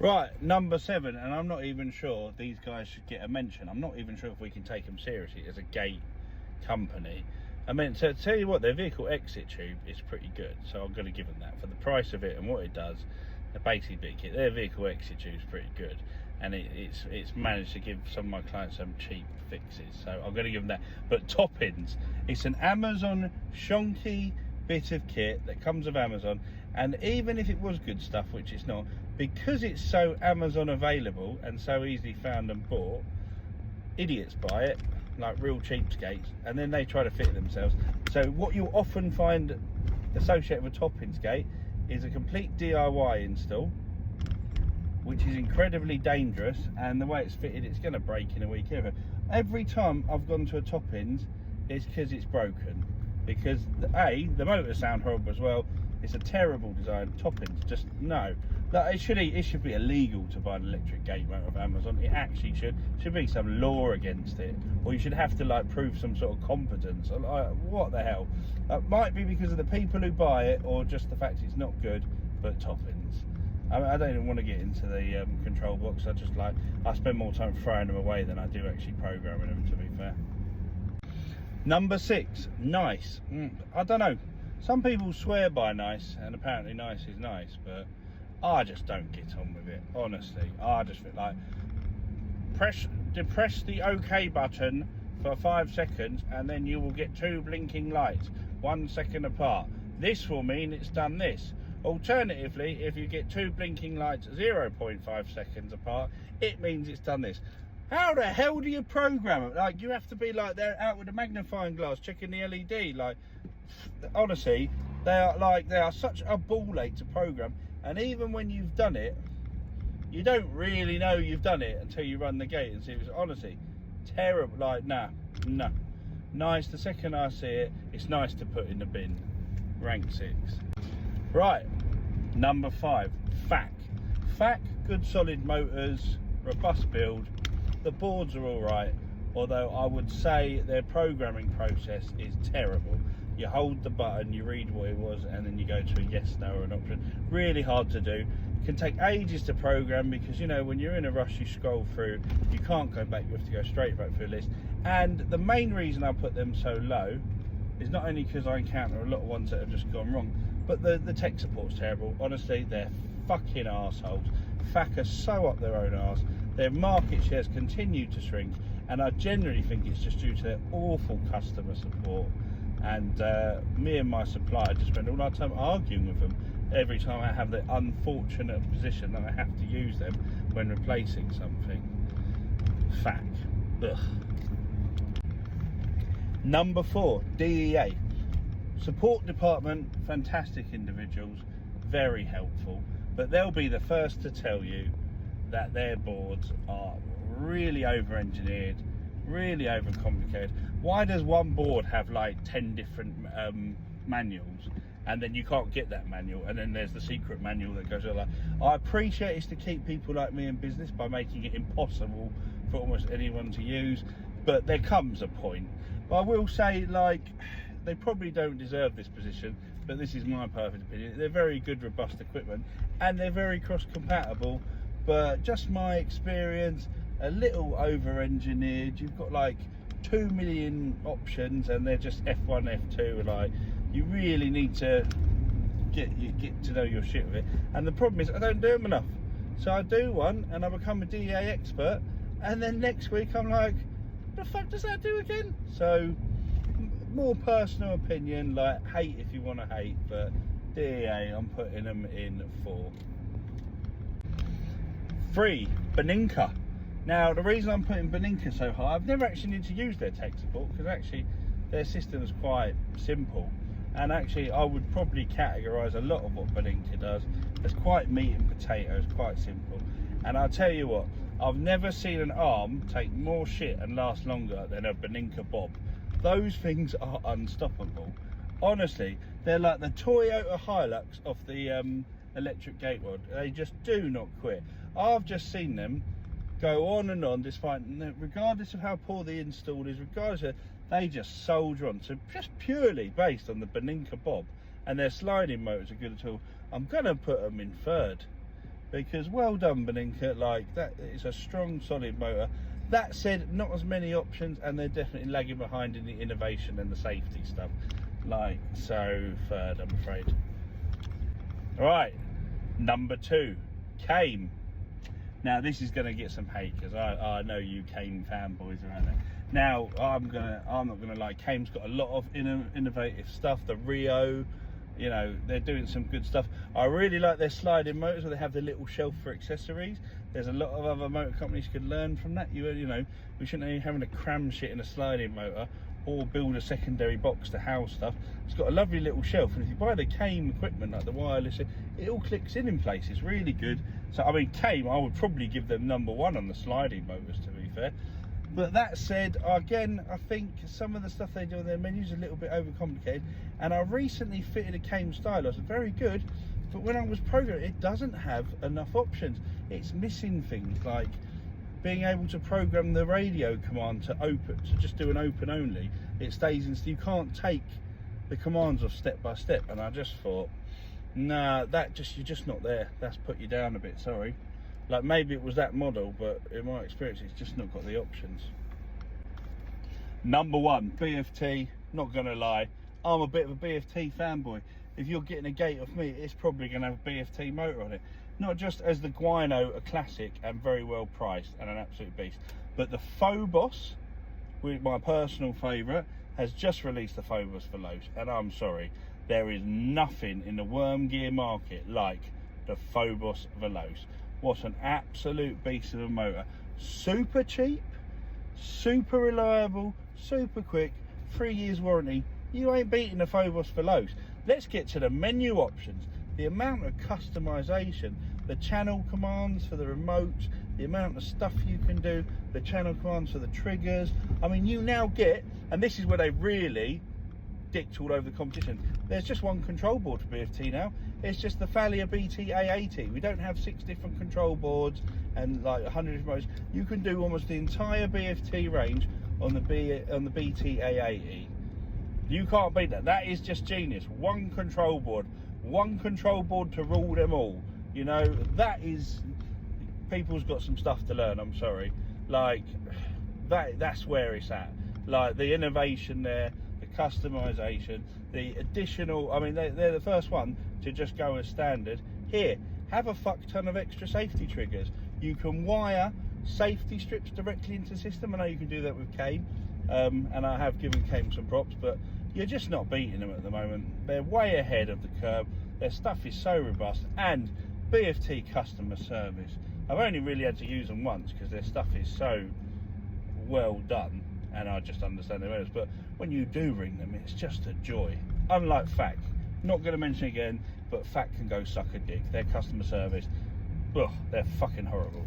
Right, number 7, and I'm not even sure these guys should get a mention. I'm not even sure if we can take them seriously as a gate company. I mean, to tell you what, their vehicle exit tube is pretty good, so I'm going to give them that for the price of it and what it does. The basic bit kit, their vehicle exit tube is pretty good, and it's managed to give some of my clients some cheap fixes, so I'm going to give them that. But Toppings, it's an Amazon shonky bit of kit that comes with Amazon, and even if it was good stuff, which it's not, because it's so Amazon available and so easily found and bought, idiots buy it like real cheapskates, and then they try to fit it themselves. So what you'll often find associated with Toppings gate is a complete DIY install, which is incredibly dangerous, and the way it's fitted, it's going to break in a week. Every time I've gone to a Toppings, it's because it's broken, because the motors sound horrible as well. It's a terrible design. Toppings, just no. Like, it should be illegal to buy an electric gate motor of Amazon. It actually should be some law against it, or you should have to like prove some sort of competence. Like, what the hell? Might be because of the people who buy it, or just the fact it's not good. But Toppings, I don't even want to get into the control box. I spend more time throwing them away than I do actually programming them, to be fair. Number 6, nice. I don't know. Some people swear by nice, and apparently nice is nice, but I just don't get on with it, honestly. I just feel like depress the OK button for 5 seconds, and then you will get 2 blinking lights 1 second apart. This will mean it's done this. Alternatively, if you get 2 blinking lights 0.5 seconds apart, it means it's done this. How the hell do you program it? Like, you have to be like they're out with a magnifying glass checking the LED. Like, honestly, they are such a ball ache to program. And even when you've done it, you don't really know you've done it until you run the gate and see it. Honestly, terrible. Like, no. Nice. The second I see it, it's nice to put in the bin. Rank 6. Right, number 5, FAC. FAC, good solid motors, robust build. The boards are all right, although I would say their programming process is terrible. You hold the button, you read what it was, and then you go to a yes, no, or an option. Really hard to do. It can take ages to program because, you know, when you're in a rush, you scroll through, you can't go back, you have to go straight back through the list. And the main reason I put them so low is not only because I encounter a lot of ones that have just gone wrong, but the tech support's terrible. Honestly, they're fucking arseholes. FAC are so up their own arse. Their market shares continue to shrink, and I generally think it's just due to their awful customer support. And me and my supplier just spend all our time arguing with them every time I have the unfortunate position that I have to use them when replacing something. FAC. Ugh. Number 4, DEA. Support department, fantastic individuals, very helpful, but they'll be the first to tell you that their boards are really over-engineered, really overcomplicated. Why does one board have like 10 different manuals, and then you can't get that manual, and then there's the secret manual that goes like, I appreciate it's to keep people like me in business by making it impossible for almost anyone to use, but there comes a point. I will say, like, they probably don't deserve this position, but this is my perfect opinion. They're very good, robust equipment, and they're very cross-compatible, but just my experience, a little over-engineered. You've got like 2 million options, and they're just F1, F2. Like, you really need to get to know your shit with it. And the problem is, I don't do them enough. So I do one, and I become a DEA expert, and then next week I'm like, the fuck does that do again? So, more personal opinion, like, hate if you want to hate, but DEA, I'm putting them in 4. 3, Beninka. Now, the reason I'm putting Beninka so high, I've never actually needed to use their tech support, because actually their system's quite simple, and actually I would probably categorise a lot of what Beninka does as quite meat and potatoes, quite simple. And I'll tell you what, I've never seen an arm take more shit and last longer than a Beninka bob. Those things are unstoppable. Honestly, they're like the Toyota Hilux of the electric gate world. They just do not quit. I've just seen them go on and on, despite, regardless of how poor the install is, regardless of, they just soldier on. So just purely based on the Beninka bob, and their sliding motors are good at all, I'm gonna put them in 3rd. because well done, Beninka. Like, that, it's a strong, solid motor. That said, not as many options, and they're definitely lagging behind in the innovation and the safety stuff. Like, so third, I'm afraid. Right, number 2, Came. Now this is going to get some hate, because I know you Came fanboys around there. Now I'm not gonna lie, Came's got a lot of innovative stuff. The Rio, you know, they're doing some good stuff. I really like their sliding motors where they have the little shelf for accessories. There's a lot of other motor companies could learn from that. You know, we shouldn't be having to cram shit in a sliding motor or build a secondary box to house stuff. It's got a lovely little shelf, and if you buy the Came equipment, like the wireless, it all clicks in place. It's really good. So I mean, Came, I would probably give them number 1 on the sliding motors, to be fair. But that said, again, I think some of the stuff they do on their menus is a little bit overcomplicated. And I recently fitted a Came stylus, very good, but when I was programming, it doesn't have enough options. It's missing things like being able to program the radio command to open, to just do an open only. It stays in, you can't take the commands off step by step. And I just thought, nah, you're just not there. That's put you down a bit, sorry. Like, maybe it was that model, but in my experience, it's just not got the options. Number 1, BFT. Not gonna lie, I'm a bit of a BFT fanboy. If you're getting a gate off me, it's probably gonna have a BFT motor on it. Not just as the Guino, a classic and very well priced and an absolute beast, but the Phobos, my personal favourite, has just released the Phobos for Los, and I'm sorry, there is nothing in the worm gear market like the Phobos Veloce. What an absolute beast of a motor. Super cheap, super reliable, super quick, 3 years warranty. You ain't beating the Phobos Veloce. Let's get to the menu options. The amount of customization, the channel commands for the remotes, the amount of stuff you can do, the channel commands for the triggers. I mean, you now get, and this is where they really dicked all over the competition, there's just one control board for BFT now. It's just the Thalia BT A80. We don't have 6 different control boards and like 100 different modes. You can do almost the entire BFT range on the BT A80. You can't beat that. That is just genius. One control board to rule them all. You know, that is, people's got some stuff to learn, I'm sorry. Like, that's where it's at. Like, the innovation there, the customization, the additional, I mean, they're the first one to just go as standard. Here, have a fuck ton of extra safety triggers. You can wire safety strips directly into the system. I know you can do that with Came, and I have given Came some props, but you're just not beating them at the moment. They're way ahead of the curve. Their stuff is so robust, and BFT customer service, I've only really had to use them once because their stuff is so well done and I just understand their errors, but when you do ring them, it's just a joy. Unlike FAC, not going to mention again, but FAC can go suck a dick. Their customer service, ugh, they're fucking horrible.